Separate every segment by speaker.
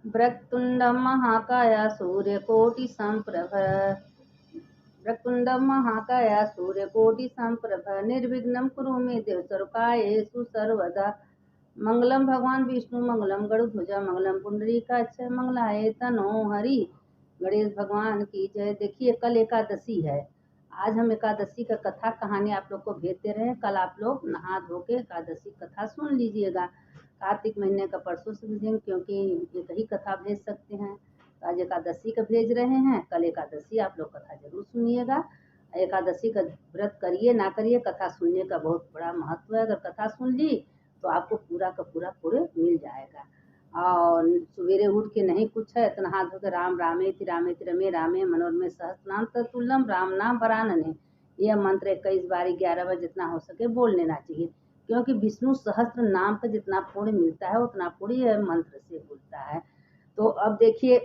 Speaker 1: वक्रतुण्डं महाकाय सूर्यकोटिसम्प्रभ वक्रतुण्डं महाकाय सूर्यकोटिसम्प्रभ निर्विघ्नं कुरु मे देव सर्वकार्येषु सर्वदा। मंगलम भगवान विष्णु मंगलम गरुड़ध्वज मंगलम पुंडरीकाक्ष मंगलाय तनो हरि। गणेश भगवान की जय। देखिए कल एकादशी है। आज हम एकादशी का कथा कहानी आप लोग को भेजते रहे। कल आप लोग नहा धो के एकादशी कथा सुन लीजिएगा। कार्तिक महीने का परसों से भेजेंगे क्योंकि एक ही कथा भेज सकते हैं। तो आज एकादशी का भेज रहे हैं। कल एकादशी आप लोग कथा जरूर सुनिएगा। एकादशी का व्रत करिए ना करिए, कथा सुनने का बहुत बड़ा महत्व है। अगर कथा सुन ली तो आपको पूरा का पूरा पूरे मिल जाएगा। और सवेरे उठ के नहीं कुछ है तो नहा धो के राम रामेति रमे रामे मनोरमे सहस्रनाम तत्तुल्यम राम नाम वरानने, यह मंत्र 21 बार 11 बार जितना हो सके बोल लेना चाहिए। क्योंकि विष्णु सहस्त्र नाम का जितना पुण्य मिलता है उतना पुण्य यह मंत्र से मिलता है। तो अब देखिए,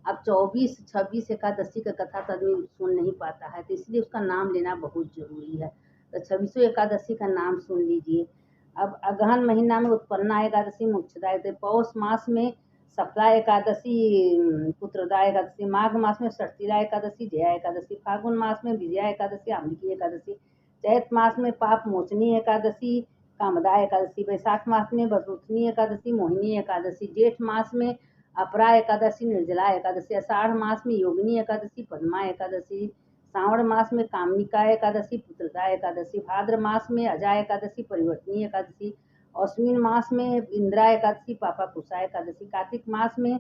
Speaker 1: अब 24-26 एकादशी का कथा तो आदमी सुन नहीं पाता है, तो इसलिए उसका नाम लेना बहुत जरूरी है। तो 26 एकादशी का नाम सुन लीजिए। अब अगहन महीना में उत्पन्ना एकादशी, मोक्षदा एकादशी, पौष मास में सफला एकादशी, पुत्रदा एकादशी, माघ मास में षष्ठीला एकादशी, जया एकादशी, फागुन मास में विजया एकादशी, अम्बिकी एकादशी, चैत मास में पाप मोचनी एकादशी, कामदा एकादशी, वैशाख मास में बसुथनी एकादशी, मोहिनी एकादशी, जेठ मास में अपरा एकादशी, निर्जला एकादशी, आषाढ़ मास में योगिनी एकादशी, पद्मा एकादशी, श्रावण मास में कामनिका एकादशी, पुत्रदा एकादशी, भाद्र मास में अजा एकादशी, परिवर्तनी एकादशी, अश्विन मास में इंदिरा एकादशी, पापा कुशा एकादशी, कार्तिक मास में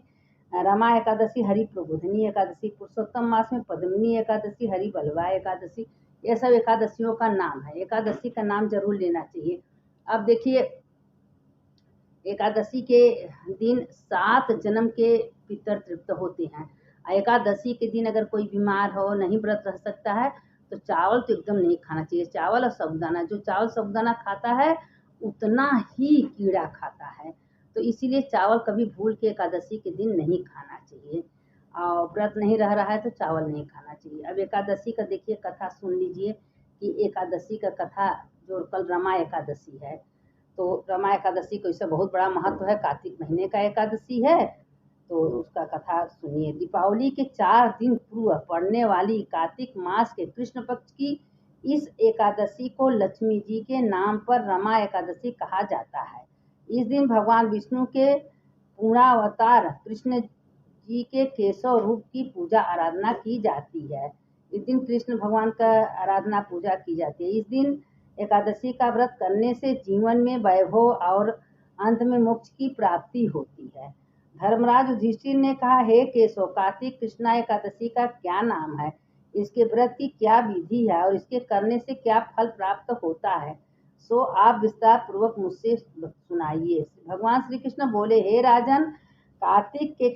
Speaker 1: रमा एकादशी, हरि प्रबोधनी एकादशी, पुरुषोत्तम मास में पद्मिनी एकादशी, हरि बलवा एकादशी। ये सब एकादशियों का नाम है। एकादशी का नाम जरूर लेना चाहिए। अब देखिए, एकादशी के दिन 7 जन्म के पितर तृप्त होते हैं। एकादशी के दिन अगर कोई बीमार हो, नहीं व्रत रह सकता है, तो चावल तो एकदम नहीं खाना चाहिए। चावल और साबूदाना, जो चावल साबूदाना खाता है उतना ही कीड़ा खाता है। तो इसीलिए चावल कभी भूल के एकादशी के दिन नहीं खाना चाहिए। और व्रत नहीं रह रहा है तो चावल नहीं खाना चाहिए। अब एकादशी का देखिए कथा सुन लीजिए कि एकादशी का कथा जो कल रमा एकादशी है, तो रमा एकादशी को इससे बहुत बड़ा महत्व है। कार्तिक महीने का एकादशी है, तो उसका कथा सुनिए। दीपावली के 4 दिन पूर्व पड़ने वाली कार्तिक मास के कृष्ण पक्ष की इस एकादशी को लक्ष्मी जी के नाम पर रमा एकादशी कहा जाता है। इस दिन भगवान विष्णु के पूर्णावतार कृष्ण जी के केशव रूप की पूजा आराधना की जाती है। इस दिन कृष्ण भगवान का आराधना पूजा की जाती है। इस दिन एकादशी का व्रत करने से जीवन में वैभव और अंत में मोक्ष की प्राप्ति होती है। धर्मराज युधिष्ठिर ने कहा, हे केशव, कार्तिक कृष्णा एकादशी का क्या नाम है, इसके व्रत की क्या विधि है और इसके करने से क्या फल प्राप्त होता है, सो आप विस्तार पूर्वक मुझसे सुनाइए। भगवान श्री कृष्ण बोले, हे राजन, कार्तिक के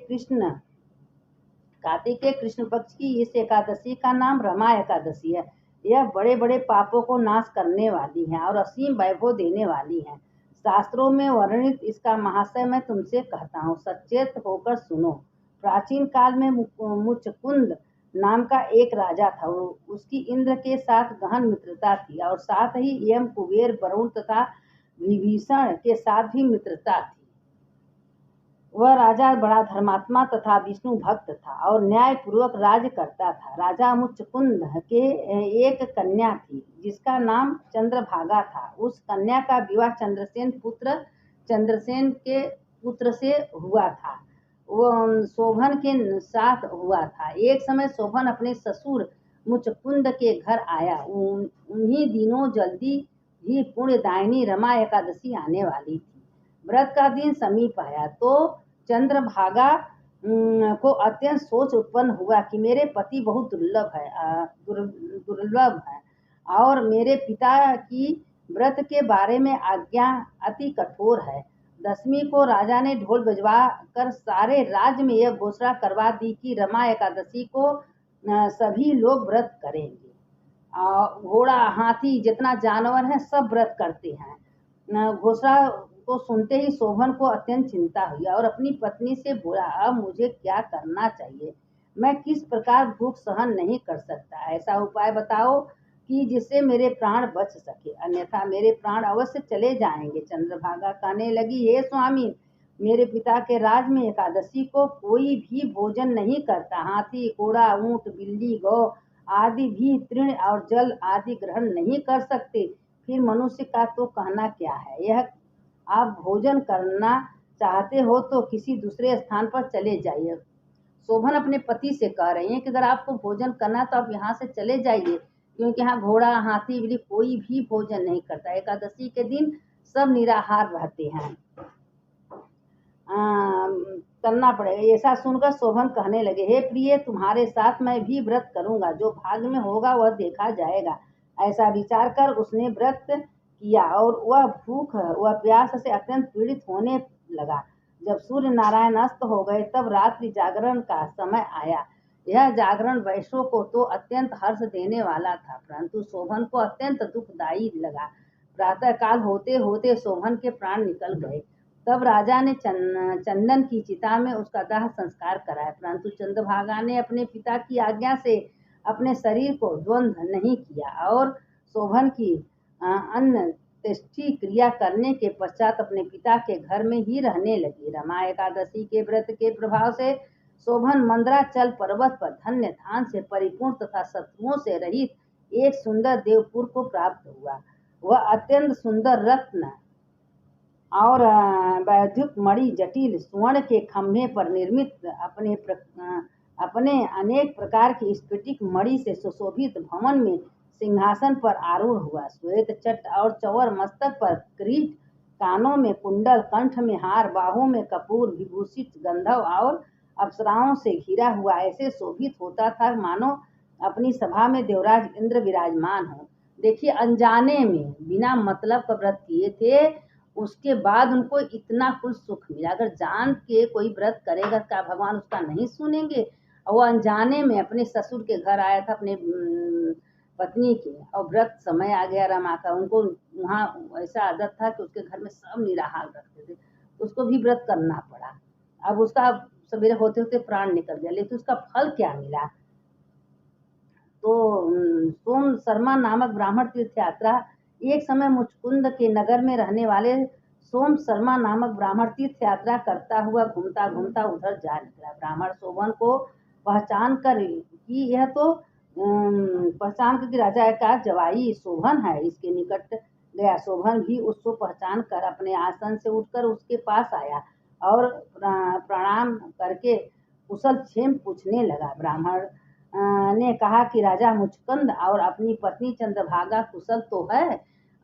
Speaker 1: कृष्ण पक्ष की इस एकादशी का नाम रमा एकादशी है। यह बड़े बड़े पापों को नाश करने वाली है और असीम वैभव देने वाली है। शास्त्रों में वर्णित इसका महाशय मैं तुमसे कहता हूँ, सचेत होकर सुनो। प्राचीन काल में मुचकुंद नाम का एक राजा था। उसकी इंद्र के साथ गहन मित्रता थी और साथ ही यम, कुबेर, वरुण तथा विभीषण के साथ भी मित्रता थी। वह राजा बड़ा धर्मात्मा तथा विष्णु भक्त था और न्याय पूर्वक राज्य करता था। राजा मुचकुंद के एक कन्या थी जिसका नाम चंद्रभागा था। उस कन्या का विवाह चंद्रसेन के पुत्र से हुआ था। वो शोभन के साथ हुआ था। एक समय शोभन अपने ससुर मुचकुंद के घर आया। उन्हीं दिनों जल्दी ही पुण्यदायिनी रमा एकादशी आने वाली थी। व्रत का दिन समीप आया तो चंद्रभागा को अत्यंत सोच उत्पन्न हुआ कि मेरे पति बहुत दुर्लभ है और मेरे पिता की व्रत के बारे में आज्ञा अति कठोर है। 10वीं को राजा ने ढोल बजवा कर सारे राज्य में यह घोषणा करवा दी कि रमा एकादशी को सभी लोग व्रत करेंगे। घोड़ा, हाथी, जितना जानवर है सब व्रत करते हैं। घोषणा को सुनते ही शोभन को अत्यंत चिंता हुई और अपनी पत्नी से बोला, अब मुझे क्या करना चाहिए, मैं किस प्रकार भूख सहन नहीं कर सकता, ऐसा उपाय बताओ कि जिससे मेरे प्राण बच सके, अन्यथा मेरे प्राण अवश्य चले जाएंगे। चंद्रभागा कहने लगी, हे स्वामी, मेरे पिता के राज में एकादशी को कोई भी भोजन नहीं करता। हाथी, घोड़ा, ऊंट, बिल्ली, गौ आदि भी तृण और जल आदि ग्रहण नहीं कर सकते। फिर मनुष्य का तो कहना क्या है। यह आप भोजन करना चाहते हो तो किसी दूसरे स्थान पर चले जाइए। शोभन अपने पति से कह रही हैं कि अगर आपको भोजन करना तो आप यहाँ से चले जाइए, क्योंकि यहाँ घोड़ा, हाथी, बिल्ली कोई भी भोजन नहीं करता। एकादशी के दिन सब निराहार रहते हैं। करना पड़ेगा। ऐसा सुनकर शोभन कहने लगे, हे प्रिय, तुम्हारे साथ मैं भी व्रत करूंगा, जो भाग्य में होगा वह देखा जाएगा। ऐसा विचार कर उसने व्रत किया और वह भूख व प्यास से अत्यंत पीड़ित होने लगा। जब सूर्य नारायण अस्त हो गए तब रात्रि जागरण का समय आया। यह जागरण वैश्यों को तो अत्यंत हर्ष देने वाला था, परंतु शोभन को अत्यंत दुखदायी लगा। प्रातः काल होते होते शोभन के प्राण निकल गए। तब राजा ने चंदन की चिता में उसका दाह संस्कार कराया, परंतु चंद्रभागा ने अपने पिता की आज्ञा से अपने शरीर को द्वंद्व नहीं किया और शोभन की अन्त्येष्टि क्रिया करने के पश्चात अपने पिता के घर में ही रहने लगी। रमा एकादशी के व्रत के प्रभाव से शोभन मंदराचल पर्वत पर धन्य धान से परिपूर्ण तथा शत्रुओं से रहित एक सुंदर देवपुर को प्राप्त हुआ। वह अत्यंत सुंदर रत्न और वैद्युत मणि जटिल स्वर्ण के खंभे पर निर्मित अपने अनेक प्रकार की स्फटिक मणि से सुशोभित भवन में सिंहासन पर आरूढ़ हुआ। श्वेत चट और चौर, मस्तक पर किरीट, कानों में कुंडल, कंठ में हार, बाहों में कपूर विभूषित गंधर्व और अप्सराओं से घिरा हुआ ऐसे शोभित होता था मानो अपनी सभा में देवराज इंद्र विराजमान हो। देखिए, अनजाने में बिना मतलब का व्रत किए थे, उसके बाद उनको इतना कुछ सुख मिला। अगर जान के कोई व्रत करेगा क्या भगवान उसका नहीं सुनेंगे। और वो अनजाने में अपने ससुर के घर आया था अपने पत्नी के, और व्रत समय आ गया रमा का। उनको वहाँ ऐसा आदत था कि उसके घर में सब निराहार रखते थे, तो उसको भी व्रत करना पड़ा। अब उसका सवेरे होते होते प्राण निकल गया, लेकिन उसका फल क्या मिला। तो सोम शर्मा नामक ब्राह्मण तीर्थ यात्रा। एक समय मुचकुंद के नगर में रहने वाले सोम शर्मा नामक ब्राह्मण तीर्थ यात्रा करता हुआ घूमता घूमता उधर जा निकला। ब्राह्मण शोभन को पहचान कर कि यह तो पहचान कर कि राजा का जवाई शोभन है, इसके निकट गया। शोभन भी उसको पहचान कर अपने आसन से उठकर उसके पास आया और प्रणाम करके कुशल क्षेम पूछने लगा। ब्राह्मण ने कहा कि राजा मुचकुंद और अपनी पत्नी चंद्रभागा कुशल तो है।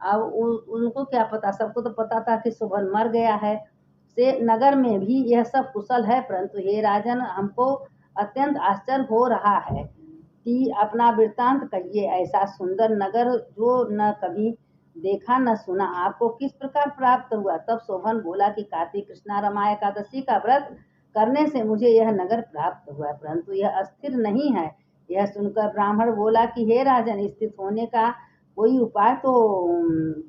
Speaker 1: अब उनको क्या पता, सबको तो पता था कि शोभन मर गया है। से नगर में भी यह सब कुशल है, परंतु हे राजन, हमको अत्यंत आश्चर्य हो रहा है कि अपना वृत्तांत कहिए। ऐसा सुंदर नगर जो न कभी देखा न सुना, आपको किस प्रकार प्राप्त हुआ। तब शोभन बोला कि कार्तिक कृष्णा रमा एकादशी का व्रत करने से मुझे यह नगर प्राप्त हुआ, परंतु यह अस्थिर नहीं है। यह सुनकर ब्राह्मण बोला कि हे राजन, स्थित होने का कोई उपाय तो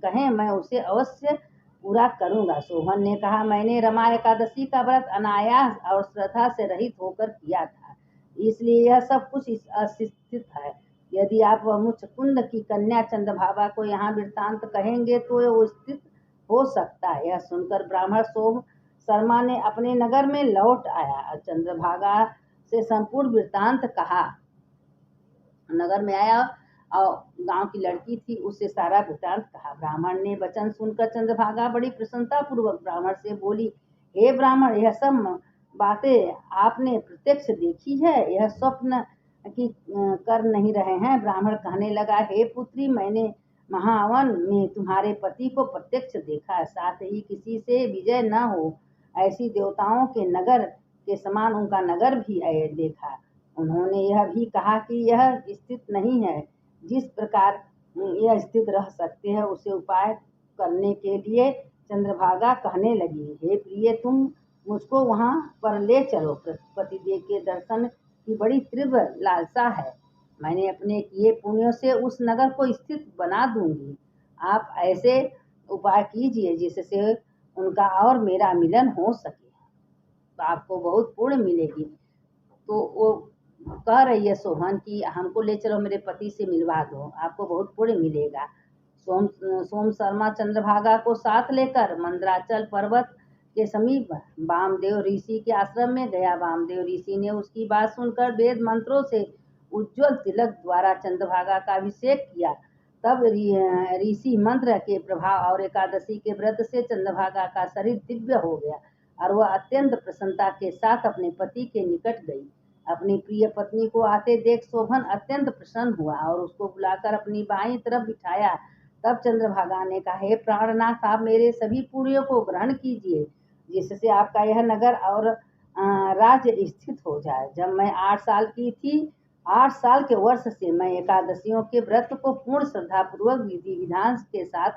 Speaker 1: कहें, मैं उसे अवश्य पूरा करूंगा। शोभन ने कहा, मैंने रमा एकादशी का व्रत अनायास और श्रद्धा से रहित होकर किया था, इसलिए यह सब कुछ अस्थित है। यदि आप मुचकुंद की कन्या चंद्रभागा को यहाँ वृत्तांत कहेंगे तो वो स्थित हो सकता है। यह सुनकर ब्राह्मण सोम शर्मा ने अपने नगर में लौट आया। चंद्रभागा से संपूर्ण वृत्तांत कहा। नगर में आया और गांव की लड़की थी, उससे सारा वृत्तांत कहा। ब्राह्मण ने वचन सुनकर चंद्रभागा बड़ी प्रसन्नता पूर्वक ब्राह्मण से बोली, हे ब्राह्मण, यह सब बातें आपने प्रत्यक्ष देखी है, यह स्वप्न की कर नहीं रहे हैं। ब्राह्मण कहने लगा, हे पुत्री, मैंने महावन में तुम्हारे पति को प्रत्यक्ष देखा, साथ ही किसी से विजय न हो ऐसी देवताओं के नगर के समान उनका नगर भी देखा। उन्होंने यह भी कहा कि यह स्थित नहीं है, जिस प्रकार यह स्थित रह सकते हैं उसे उपाय करने के लिए चंद्रभागा कहने लगी, हे प्रिय, तुम मुझको वहाँ पर ले चलो। पतिदेव के दर्शन की बड़ी तीव्र लालसा है। मैंने अपने किए पुण्यों से उस नगर को स्थित बना दूंगी। आप ऐसे उपाय कीजिए जिससे उनका और मेरा मिलन हो सके, तो आपको बहुत पुण्य मिलेगी। तो वो कह रही है शोभन कि हमको ले चलो, मेरे पति से मिलवा दो, आपको बहुत पुण्य मिलेगा। सोम शर्मा चंद्रभागा को साथ लेकर मंदराचल पर्वत के समीप वामदेव ऋषि के आश्रम में गया। वामदेव ऋषि ने उसकी बात सुनकर वेद मंत्रों से उज्ज्वल तिलक द्वारा चंद्रभागा का अभिषेक किया। तब ऋषि मंत्र के प्रभाव और एकादशी के व्रत से चंद्रभागा का शरीर दिव्य हो गया और वह अत्यंत प्रसन्नता के साथ अपने पति के निकट गई। अपनी प्रिय पत्नी को आते देख शोभन अत्यंत प्रसन्न हुआ और उसको बुलाकर अपनी बाईं तरफ बिठाया। तब चंद्रभागा ने कहा, हे प्राणनाथ, आप मेरे सभी पुण्यों को ग्रहण कीजिए, जिससे आपका यह नगर और राज्य स्थित हो जाए। जब मैं 8 साल की थी, 8 साल के वर्ष से मैं एकादशियों के व्रत को पूर्ण श्रद्धा पूर्वक विधि विधान के साथ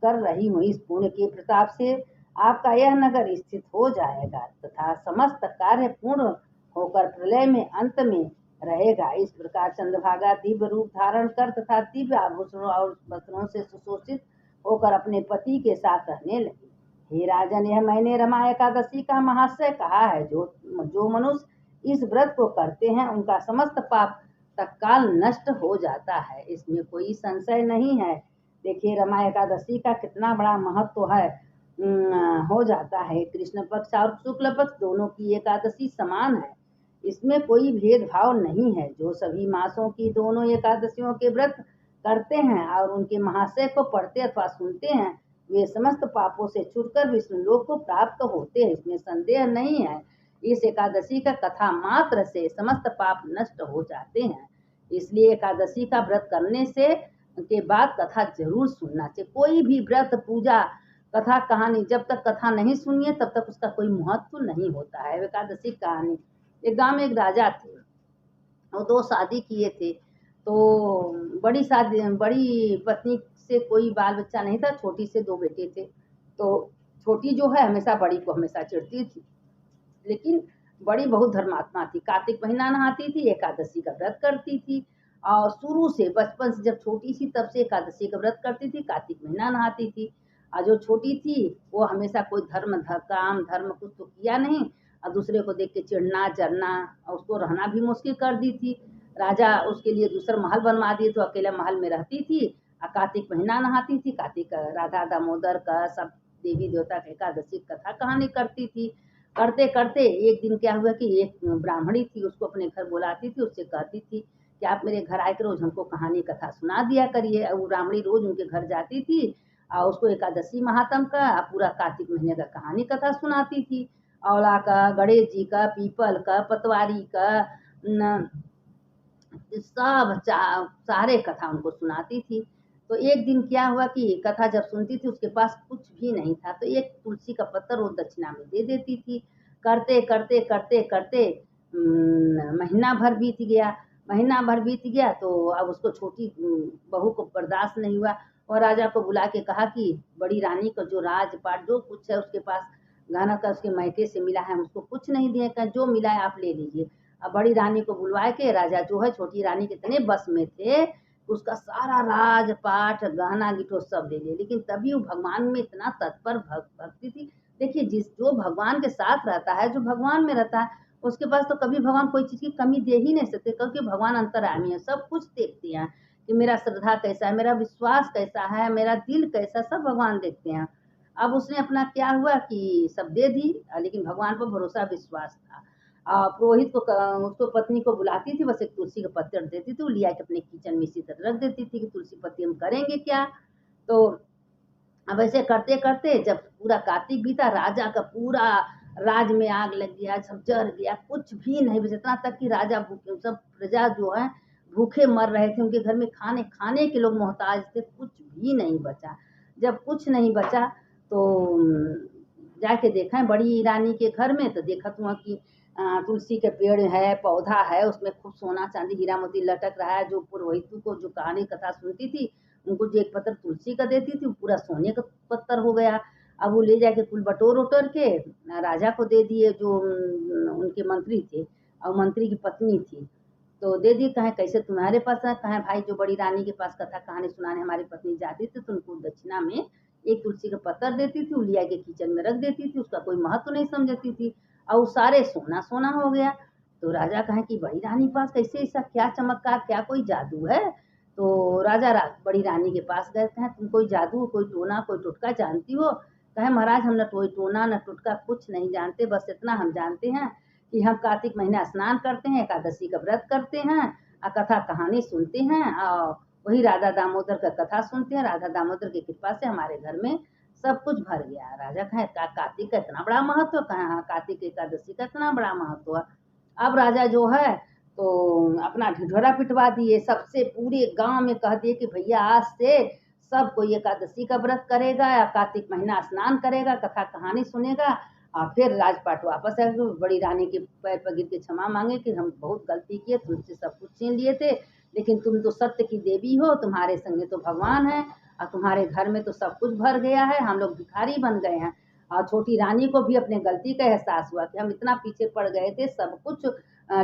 Speaker 1: कर रही हूँ। इस पुण्य के प्रताप से आपका यह नगर स्थित हो जाएगा तथा समस्त कार्य पूर्ण होकर प्रलय में अंत में रहेगा। इस प्रकार चंद्रभागा दिव्य रूप धारण कर तथा दिव्य आभूषणों और वस्त्रों से सुशोषित होकर अपने पति के साथ रहने लगी। हे राजन, यह मैंने रमा एकादशी का महाशय कहा है। जो मनुष्य इस व्रत को करते हैं उनका समस्त पाप तत्काल नष्ट हो जाता है, इसमें कोई संशय नहीं है। देखिए रमा एकादशी का कितना बड़ा महत्व है। हो जाता है। कृष्ण पक्ष और शुक्ल पक्ष दोनों की एकादशी समान है, इसमें कोई भेदभाव नहीं है। जो सभी मासों की दोनों एकादशियों के व्रत करते हैं और उनके महाशय को पढ़ते अथवा सुनते हैं, वे समस्त पापों से छूटकर विष्णु लोक को प्राप्त होते हैं, इसमें संदेह नहीं है। इस एकादशी का कथा मात्र से समस्त पाप नष्ट हो जाते हैं, इसलिए एकादशी का व्रत करने से के बाद कथा जरूर सुनना चाहिए। कोई भी व्रत पूजा कथा कहानी जब तक कथा नहीं सुनिए तब तक उसका कोई महत्व नहीं होता है। एकादशी कहानी, एक गांव में एक राजा थे, वो 2 शादी किए थे। तो बड़ी पत्नी से कोई बाल बच्चा नहीं था, छोटी से 2 बेटे थे। तो छोटी जो है हमेशा बड़ी को हमेशा चिढ़ती थी, लेकिन बड़ी बहुत धर्मात्मा थी। कार्तिक महीना नहाती थी, एकादशी का व्रत करती थी और शुरू से बचपन से जब छोटी सी तब से एकादशी का व्रत करती थी, कार्तिक महीना नहाती थी। और जो छोटी थी वो हमेशा कोई काम धर्म कुछ तो किया नहीं और दूसरे को देख के चिढ़ना जरना और उसको रहना भी मुश्किल कर दी थी। राजा उसके लिए दूसरा महल बनवा दिए तो अकेला महल में रहती थी और कार्तिक महीना नहाती थी। कार्तिक राधा दामोदर का सब देवी देवता का एकादशी कथा कहानी करती थी। करते करते एक दिन क्या हुआ कि एक ब्राह्मणी थी, उसको अपने घर बुलाती थी, उससे कहती थी कि आप मेरे घर आए कर रोज हमको कहानी कथा सुना दिया करिए। और वो ब्राह्मणी रोज उनके घर जाती थी और उसको एकादशी महात्म का पूरा कार्तिक महीने का कहानी कथा सुनाती थी। औला का, गणेश जी का, पीपल का, पतवारी का, सब सारे कथा उनको सुनाती थी। तो एक दिन क्या हुआ कि कथा जब सुनती थी उसके पास कुछ भी नहीं था, तो एक तुलसी का पत्तर वो दक्षिणा में दे देती थी। करते करते करते करते महीना भर बीत गया। तो अब उसको छोटी बहू को बर्दाश्त नहीं हुआ और राजा को बुला के कहा कि बड़ी रानी को जो राजपाट जो कुछ है उसके पास गहना का उसके मायके से मिला है, उसको कुछ नहीं दिए, कहा जो मिला है आप ले लीजिए। अब बड़ी रानी को बुलवाए के राजा जो है छोटी रानी के इतने बस में थे, उसका सारा राजपाट गहना गिठो सब ले लिए। लेकिन तभी वो भगवान में इतना तत्पर भक्ति थी। देखिए जो भगवान के साथ रहता है, जो भगवान में रहता है, उसके पास तो कभी भगवान कोई चीज़ की कमी दे ही नहीं सकते, क्योंकि भगवान अंतर्यामी है, सब कुछ देखते हैं कि मेरा श्रद्धा कैसा है, मेरा विश्वास कैसा है, मेरा दिल कैसा, सब भगवान देखते हैं। अब उसने अपना क्या हुआ कि सब दे दी, लेकिन भगवान पर भरोसा विश्वास था। पुरोहित को उसको पत्नी को बुलाती थी, बस एक तुलसी का पत्तर देती थी, वो लिया के अपने किचन में इसी तरह रख देती थी कि तुलसी पत्ती हम करेंगे क्या। तो अब ऐसे करते करते जब पूरा कार्तिक बीता, राजा का पूरा राज में आग लग गया, सब जल गया, कुछ भी नहीं बचा। इतना तक कि राजा भूखे, सब प्रजा जो है भूखे मर रहे थे, उनके घर में खाने के लोग मोहताज थे, कुछ भी नहीं बचा। जब कुछ नहीं बचा तो जाके देखा बड़ी रानी के घर में, तो देखा हुआ कि तुलसी के पेड़ है, पौधा है, उसमें खूब सोना चांदी हीरा मोती लटक रहा है। जो पुरोहित को जो कहानी कथा सुनती थी उनको जो एक पत्थर तुलसी का देती थी वो पूरा सोने का पत्थर हो गया। अब वो ले जाके कुल बटोर के राजा को दे दिए, जो उनके मंत्री थे और मंत्री की पत्नी थी। तो दे दिए, कहें कैसे तुम्हारे पास है, कहें भाई जो बड़ी रानी के पास कथा कहानी सुनाने हमारी पत्नी जाती थी तो उनको दक्षिणा में एक तुलसी का पत्थर देती थी, वो लिया के किचन में रख देती थी, उसका कोई महत्व नहीं समझती थी और सारे सोना सोना हो गया। तो राजा कहें कि बड़ी रानी पास कैसे, ऐसा क्या चमत्कार, क्या कोई जादू है। तो राजा बड़ी रानी के पास गए, कहें तुम कोई जादू, कोई टोना, कोई टोटका जानती हो। कहे महाराज हम न टोई टोना न टुटका कुछ नहीं जानते, बस इतना हम जानते हैं कि हम कार्तिक महीना स्नान करते हैं, एकादशी का व्रत करते हैं, कथा कहानी सुनते हैं और वही राधा दामोदर का कथा सुनते हैं। राधा दामोदर की कृपा से हमारे घर में सब कुछ भर गया। राजा कहे कार्तिक का इतना बड़ा महत्व, कहे हाँ कार्तिक एकादशी का इतना बड़ा महत्व। अब राजा जो है तो अपना ढिढोरा पिटवा दिए, सबसे पूरे गांव में कह दिए कि भैया आज से सब कोई एकादशी का व्रत करेगा या कार्तिक महीना स्नान करेगा, कथा कहानी सुनेगा और फिर राजपाट वापस आएगा। बड़ी रानी के पैर पर गिर के क्षमा मांगे कि हम बहुत गलती किए, तुमसे सब कुछ छीन लिए थे, लेकिन तुम तो सत्य की देवी हो, तुम्हारे संग तो भगवान है और तुम्हारे घर में तो सब कुछ भर गया है, हम लोग भिखारी बन गए हैं। और छोटी रानी को भी अपने गलती का एहसास हुआ कि हम इतना पीछे पड़ गए थे, सब कुछ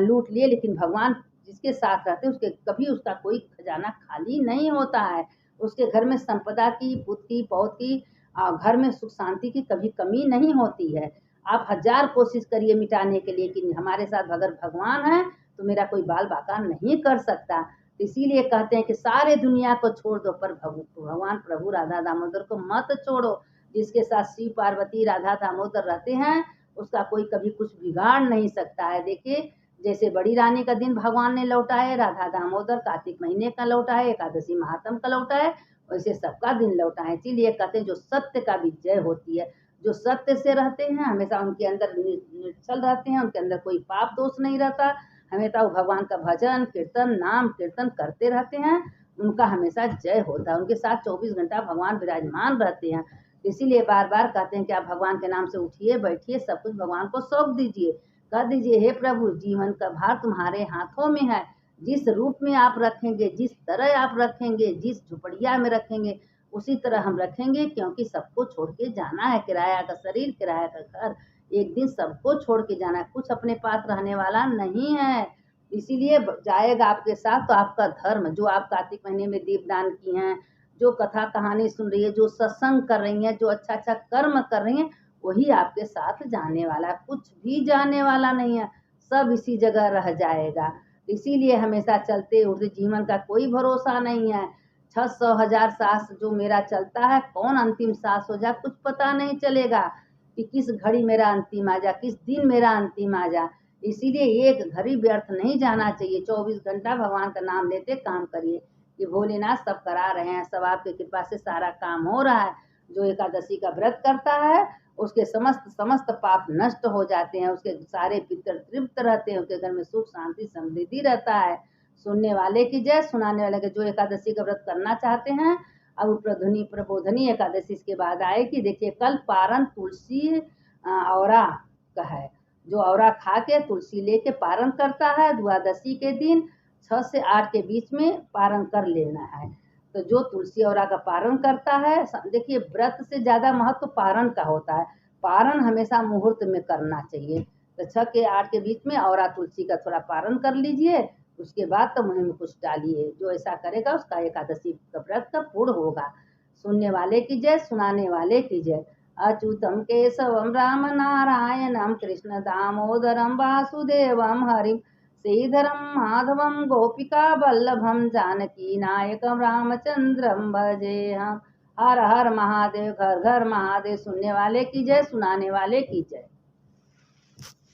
Speaker 1: लूट लिए, लेकिन भगवान जिसके साथ रहते उसके कभी उसका कोई खजाना खाली नहीं होता है। उसके घर में संपदा की, पुत्र की, पौध की, घर में सुख शांति की कभी कमी नहीं होती है। आप 1000 कोशिश करिए मिटाने के लिए कि हमारे साथ अगर भगवान है तो मेरा कोई बाल बाका नहीं कर सकता। इसीलिए कहते हैं कि सारे दुनिया को छोड़ दो पर भगवान प्रभु राधा दामोदर को मत छोड़ो। जिसके साथ शिव पार्वती राधा दामोदर रहते हैं उसका कोई कभी कुछ बिगाड़ नहीं सकता है। देखिए जैसे बड़ी रानी का दिन भगवान ने लौटाए, राधा दामोदर कार्तिक महीने का लौटाए, एकादशी महात्म का लौटाए, वैसे सबका दिन लौटाए। इसीलिए कहते हैं जो सत्य का विजय होती है, जो सत्य से रहते हैं हमेशा उनके अंदर निर्छल रहते हैं, उनके अंदर कोई पाप दोष नहीं रहता, हमेशा वो भगवान का भजन कीर्तन नाम कीर्तन करते रहते हैं, उनका हमेशा जय होता है। उनके साथ 24 घंटा भगवान विराजमान रहते हैं। इसीलिए बार बार कहते हैं कि आप भगवान के नाम से उठिए बैठिए, सब कुछ भगवान को सौंप दीजिए, कह दीजिए हे प्रभु जीवन का भार तुम्हारे हाथों में है। जिस रूप में आप रखेंगे, जिस तरह आप रखेंगे, जिस झुपड़िया में रखेंगे उसी तरह हम रखेंगे, क्योंकि सबको छोड़ के जाना है। किराया का शरीर, किराया का घर, एक दिन सबको छोड़ के जाना है, कुछ अपने पास रहने वाला नहीं है। इसीलिए जाएगा आपके साथ तो आपका धर्म, जो आप कार्तिक महीने में दीपदान की हैं, जो कथा कहानी सुन रही है, जो सत्संग कर रही हैं, जो अच्छा अच्छा कर्म कर रही हैं, वही आपके साथ जाने वाला है, कुछ भी जाने वाला नहीं है, सब इसी जगह रह जाएगा। इसीलिए हमेशा चलते उड़ते, जीवन का कोई भरोसा नहीं है। 600 1000 सांस जो मेरा चलता है, कौन अंतिम सांस हो जाए कुछ पता नहीं चलेगा कि किस घड़ी मेरा अंतिम आ जा, किस दिन मेरा अंतिम आ जा। इसीलिए एक घड़ी व्यर्थ नहीं जाना चाहिए। 24 घंटा भगवान का नाम लेते काम करिए कि भोलेनाथ सब करा रहे हैं, सब आपकी कृपा से सारा काम हो रहा है। जो एकादशी का व्रत करता है उसके समस्त पाप नष्ट हो जाते हैं, उसके सारे पितर तृप्त रहते हैं, उसके घर में सुख शांति समृद्धि रहता है। सुनने वाले की जय, सुनाने वाले के। जो एकादशी का व्रत करना चाहते हैं अब प्रधुनी प्रबोधनी एकादशी इसके बाद आएगी। देखिए कल पारण तुलसी औरा का है, जो औरा खा के तुलसी लेके पारण करता है, द्वादशी के दिन 6 से 8 के बीच में पारण कर लेना है। तो जो तुलसी औरा का पारण करता है, देखिए व्रत से ज़्यादा महत्व पारण का होता है। पारण हमेशा मुहूर्त में करना चाहिए। तो 6 के 8 के बीच में औरा तुलसी का थोड़ा पारण कर लीजिए, उसके बाद तो मुँह में कुछ डालिए। जो ऐसा करेगा उसका एकादशी का व्रत का पूर्ण होगा। सुनने वाले की जय, सुनाने वाले की जय। अच्युतम केशवम राम नारायणम कृष्ण दामोदरम वासुदेवम हरिम श्रीधरम माधवम गोपिका वल्लभम जानकी नायकम रामचंद्रम भजे हम। हर हर महादेव, घर घर महादेव। सुनने वाले की जय, सुनाने वाले की जय।